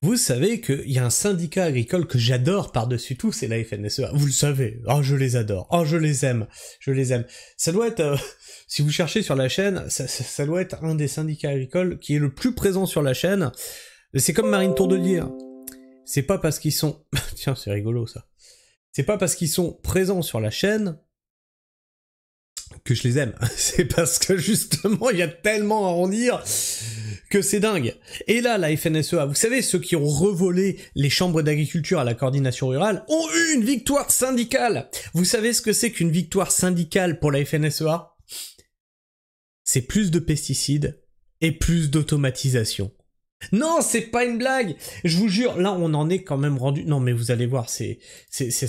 Vous savez qu'il y a un syndicat agricole que j'adore par-dessus tout, c'est la FNSEA. Vous le savez. Oh, je les adore. Oh, je les aime. Je les aime. Ça doit être... si vous cherchez sur la chaîne, ça doit être un des syndicats agricoles qui est le plus présent sur la chaîne. C'est comme Marine Tourdelier. C'est pas parce qu'ils sont... Tiens, c'est rigolo, ça. C'est pas parce qu'ils sont présents sur la chaîne que je les aime. C'est parce que, justement, il y a tellement à en dire que c'est dingue. Et là, la FNSEA, vous savez, ceux qui ont revolé les chambres d'agriculture à la coordination rurale, ont eu une victoire syndicale. Vous savez ce que c'est qu'une victoire syndicale pour la FNSEA? C'est plus de pesticides et plus d'automatisation. Non, c'est pas une blague. Je vous jure, là, on en est quand même rendu... Non, mais vous allez voir, c'est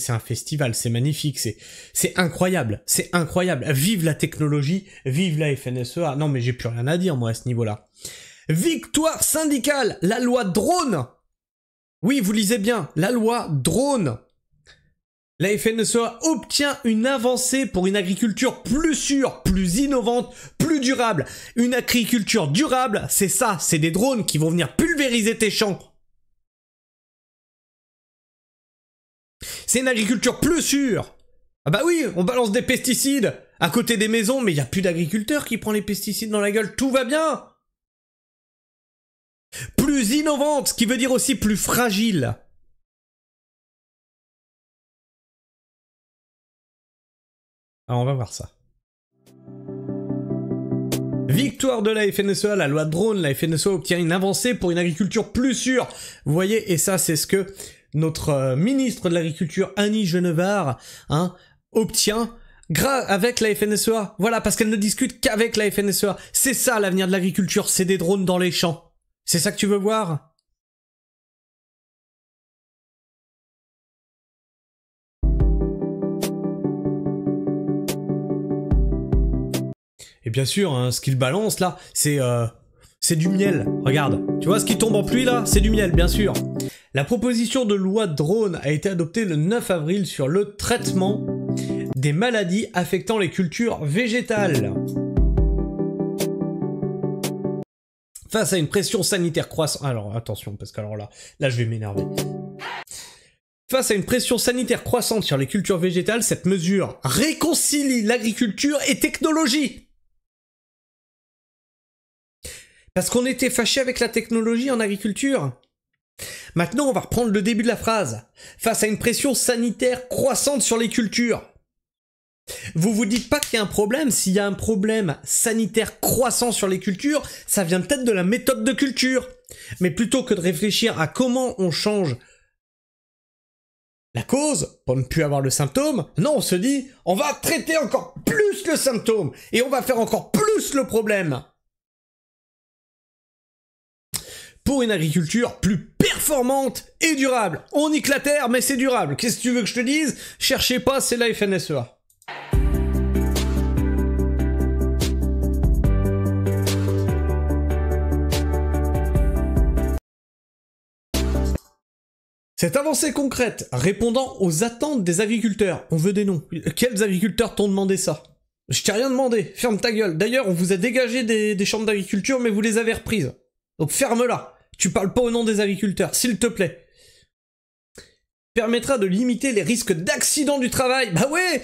un festival, c'est magnifique, c'est incroyable, c'est incroyable. Vive la technologie, vive la FNSEA. Non, mais j'ai plus rien à dire, moi, à ce niveau-là. Victoire syndicale, la loi drone. Oui, vous lisez bien, la loi drone. La FNSEA obtient une avancée pour une agriculture plus sûre, plus innovante, plus durable. Une agriculture durable, c'est ça, c'est des drones qui vont venir pulvériser tes champs. C'est une agriculture plus sûre. Ah bah oui, on balance des pesticides à côté des maisons, mais il n'y a plus d'agriculteurs qui prennent les pesticides dans la gueule, tout va bien. Plus innovante, ce qui veut dire aussi plus fragile. Alors on va voir ça. Victoire de la FNSEA, la loi drone, la FNSEA obtient une avancée pour une agriculture plus sûre. Vous voyez, et ça c'est ce que notre ministre de l'Agriculture, Annie Genevard, obtient avec la FNSEA. Voilà, parce qu'elle ne discute qu'avec la FNSEA. C'est ça l'avenir de l'agriculture, c'est des drones dans les champs. C'est ça que tu veux voir ? Et bien sûr, ce qu'il balance là, c'est du miel. Regarde, tu vois ce qui tombe en pluie là? C'est du miel, bien sûr. La proposition de loi drone a été adoptée le 9 avril sur le traitement des maladies affectant les cultures végétales. Face à une pression sanitaire croissante... Alors attention, parce que alors là je vais m'énerver. Face à une pression sanitaire croissante sur les cultures végétales, cette mesure réconcilie l'agriculture et technologie. Parce qu'on était fâché avec la technologie en agriculture. Maintenant, on va reprendre le début de la phrase. Face à une pression sanitaire croissante sur les cultures. Vous vous dites pas qu'il y a un problème? S'il y a un problème sanitaire croissant sur les cultures, ça vient peut-être de la méthode de culture. Mais plutôt que de réfléchir à comment on change la cause pour ne plus avoir le symptôme, non, on se dit, on va traiter encore plus le symptôme et on va faire encore plus le problème. Pour une agriculture plus performante et durable. On nique la terre, mais c'est durable. Qu'est-ce que tu veux que je te dise? Cherchez pas, c'est la FNSEA. Cette avancée concrète, répondant aux attentes des agriculteurs. On veut des noms. Quels agriculteurs t'ont demandé ça? Je t'ai rien demandé. Ferme ta gueule. D'ailleurs, on vous a dégagé des chambres d'agriculture, mais vous les avez reprises. Donc ferme-la. Tu parles pas au nom des agriculteurs, s'il te plaît. Permettra de limiter les risques d'accidents du travail. Bah ouais,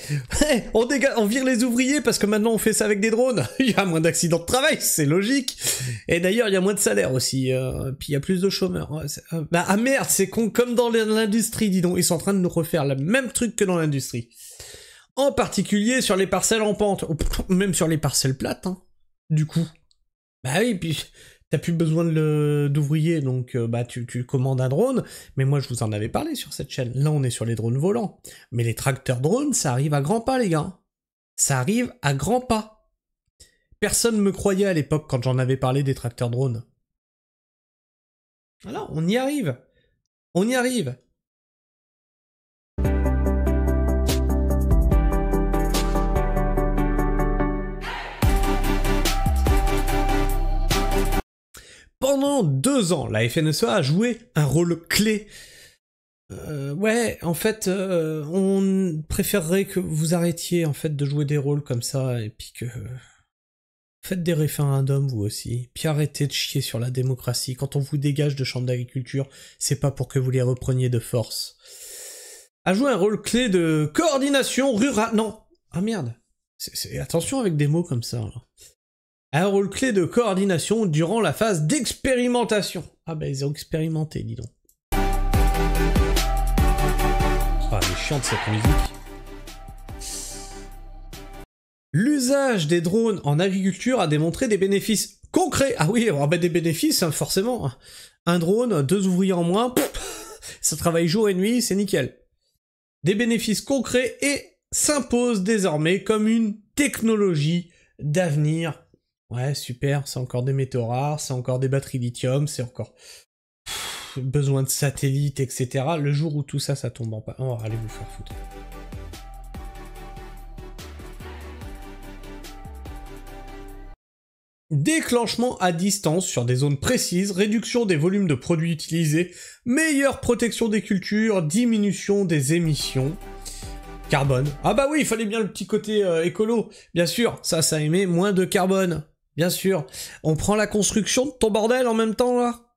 on vire les ouvriers parce que maintenant on fait ça avec des drones. Il y a moins d'accidents de travail, c'est logique. Et d'ailleurs, il y a moins de salaire aussi. Puis il y a plus de chômeurs. Ah merde, c'est con comme dans l'industrie, dis donc. Ils sont en train de nous refaire le même truc que dans l'industrie. En particulier sur les parcelles en pente. Même sur les parcelles plates, du coup. Bah oui, puis... T'as plus besoin d'ouvriers, donc tu commandes un drone, mais moi je vous en avais parlé sur cette chaîne. Là on est sur les drones volants. Mais les tracteurs drones, ça arrive à grands pas les gars. Ça arrive à grands pas. Personne me croyait à l'époque quand j'en avais parlé des tracteurs drones. Voilà, on y arrive. On y arrive. Pendant 2 ans, la FNSEA a joué un rôle clé. Ouais, en fait, on préférerait que vous arrêtiez en fait de jouer des rôles comme ça et puis que Faites des référendums, vous aussi. Puis arrêtez de chier sur la démocratie. Quand on vous dégage de chambre d'agriculture, c'est pas pour que vous les repreniez de force. A joué un rôle clé de coordination rurale... Non. Ah merde. Attention avec des mots comme ça, là. Un rôle clé de coordination durant la phase d'expérimentation. Ah bah ils ont expérimenté, dis donc. Ah, elle est chiante cette musique. L'usage des drones en agriculture a démontré des bénéfices concrets. Ah oui, bah des bénéfices, hein, forcément. Un drone, 2 ouvriers en moins, ça travaille jour et nuit, c'est nickel. Des bénéfices concrets et s'imposent désormais comme une technologie d'avenir. Ouais, super, c'est encore des métaux rares, c'est encore des batteries lithium, c'est encore besoin de satellites, etc. Le jour où tout ça, ça tombe en panne. Oh, allez vous faire foutre. Déclenchement à distance sur des zones précises, réduction des volumes de produits utilisés, meilleure protection des cultures, diminution des émissions. Carbone. Ah bah oui, il fallait bien le petit côté écolo. Bien sûr, ça émet moins de carbone. Bien sûr. On prend la construction de ton bordel en même temps, là.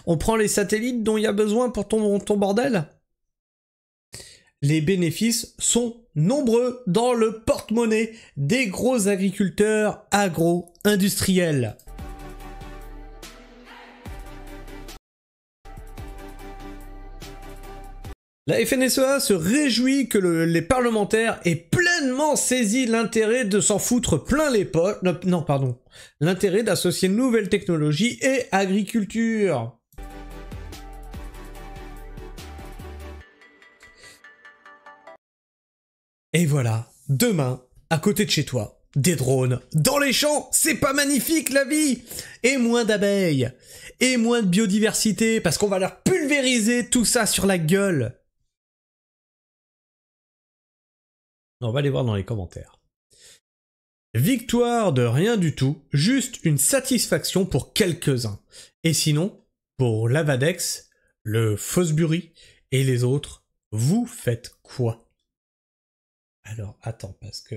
On prend les satellites dont il y a besoin pour ton bordel. Les bénéfices sont nombreux dans le porte-monnaie des gros agriculteurs agro-industriels. La FNSEA se réjouit que les parlementaires aient pleinement saisi l'intérêt de s'en foutre plein les poches. Non, pardon. L'intérêt d'associer nouvelles technologies et agriculture. Et voilà, demain, à côté de chez toi, des drones dans les champs, c'est pas magnifique la vie! Et moins d'abeilles, et moins de biodiversité, parce qu'on va leur pulvériser tout ça sur la gueule. On va aller voir dans les commentaires. Victoire de rien du tout, juste une satisfaction pour quelques-uns. Et sinon, pour l'Avadex, le Fosbury et les autres, vous faites quoi? Alors, attends, parce que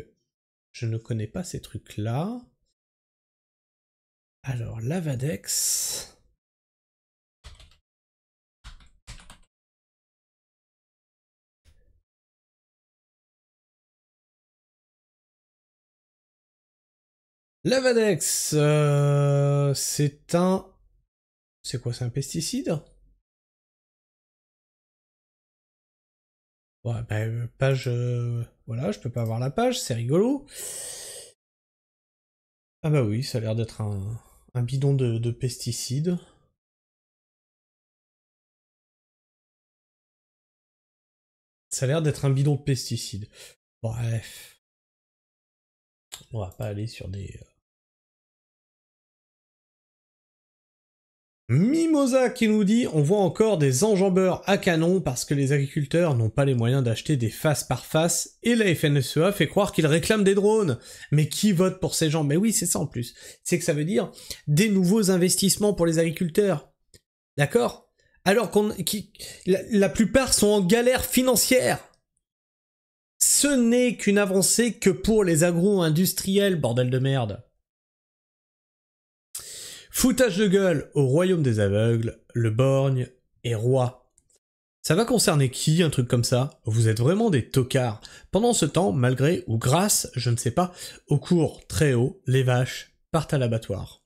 je ne connais pas ces trucs-là. Alors, l'Avadex... L'Avadex, c'est un... C'est quoi, c'est un pesticide? Ouais, bah, page... Voilà, je peux pas avoir la page, c'est rigolo. Ah bah oui, ça a l'air d'être un bidon de pesticides. Ça a l'air d'être un bidon de pesticides. Bref. On va pas aller sur des... Mimosa qui nous dit « On voit encore des enjambeurs à canon parce que les agriculteurs n'ont pas les moyens d'acheter des face par face et la FNSEA fait croire qu'ils réclament des drones. Mais qui vote pour ces gens ?» Mais oui, c'est ça en plus. C'est que ça veut dire des nouveaux investissements pour les agriculteurs. D'accord? Alors la plupart sont en galère financière. Ce n'est qu'une avancée que pour les agro-industriels, bordel de merde. Foutage de gueule au royaume des aveugles, le borgne est roi. Ça va concerner qui, un truc comme ça? Vous êtes vraiment des tocards. Pendant ce temps, malgré ou grâce, je ne sais pas, au cours très haut, les vaches partent à l'abattoir.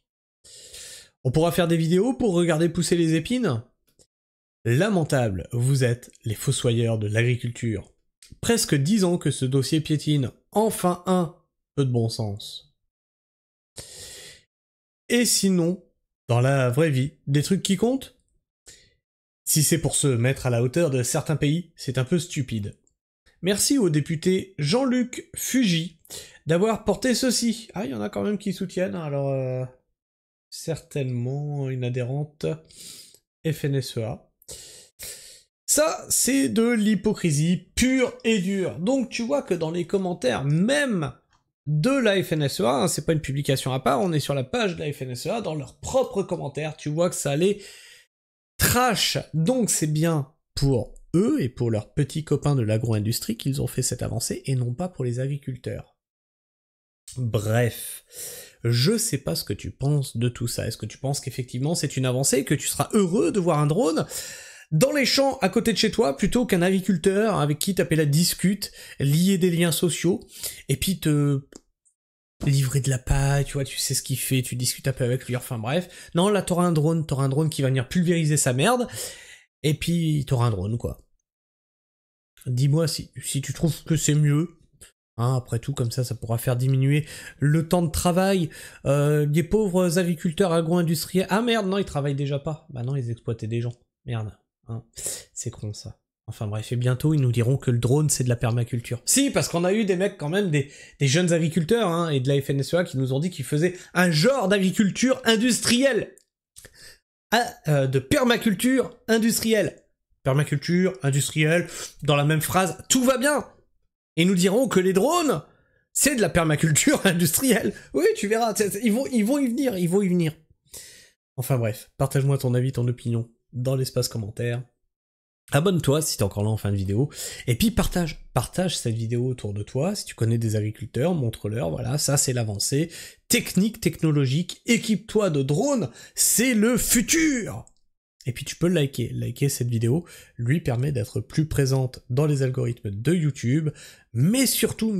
On pourra faire des vidéos pour regarder pousser les épines? Lamentable, vous êtes les fossoyeurs de l'agriculture. Presque 10 ans que ce dossier piétine. Enfin un peu de bon sens. Et sinon, dans la vraie vie, des trucs qui comptent? Si c'est pour se mettre à la hauteur de certains pays, c'est un peu stupide. Merci au député Jean-Luc Fugy d'avoir porté ceci. Ah, il y en a quand même qui soutiennent, alors certainement une adhérente FNSEA. Ça, c'est de l'hypocrisie pure et dure. Donc tu vois que dans les commentaires, même de la FNSEA, hein, c'est pas une publication à part, on est sur la page de la FNSEA, dans leurs propres commentaires, tu vois que ça allait trash. Donc c'est bien pour eux et pour leurs petits copains de l'agro-industrie qu'ils ont fait cette avancée, et non pas pour les agriculteurs. Bref. Je sais pas ce que tu penses de tout ça. Est-ce que tu penses qu'effectivement c'est une avancée et que tu seras heureux de voir un drone dans les champs à côté de chez toi plutôt qu'un agriculteur avec qui taper la discute, lier des liens sociaux et puis te livrer de la paille, tu vois, tu sais ce qu'il fait, tu discutes un peu avec lui, enfin bref. Non, là t'auras un drone qui va venir pulvériser sa merde, et puis t'auras un drone, quoi. Dis-moi si tu trouves que c'est mieux. Hein, après tout, comme ça pourra faire diminuer le temps de travail des pauvres agriculteurs agro-industriels. Ah merde, non, ils travaillent déjà pas. Bah non, ils exploitaient des gens. Merde. Hein. C'est con, ça. Enfin bref, et bientôt ils nous diront que le drone c'est de la permaculture. Si, parce qu'on a eu des mecs quand même, des jeunes agriculteurs hein, et de la FNSEA qui nous ont dit qu'ils faisaient un genre d'agriculture industrielle. Ah, de permaculture industrielle. Permaculture industrielle, dans la même phrase, tout va bien. Et nous diront que les drones, c'est de la permaculture industrielle. Oui, tu verras, ils vont y venir. Enfin bref, partage-moi ton avis, ton opinion dans l'espace commentaire. Abonne-toi si t'es encore là en fin de vidéo, et puis partage cette vidéo autour de toi, si tu connais des agriculteurs, montre-leur, voilà, ça c'est l'avancée, technique, technologique, équipe-toi de drones, c'est le futur. Et puis tu peux liker cette vidéo, lui permet d'être plus présente dans les algorithmes de YouTube, mais surtout,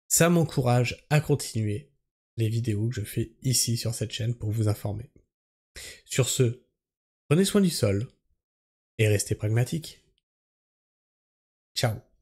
ça m'encourage à continuer les vidéos que je fais ici sur cette chaîne pour vous informer. Sur ce, prenez soin du sol, et restez pragmatique. Ciao.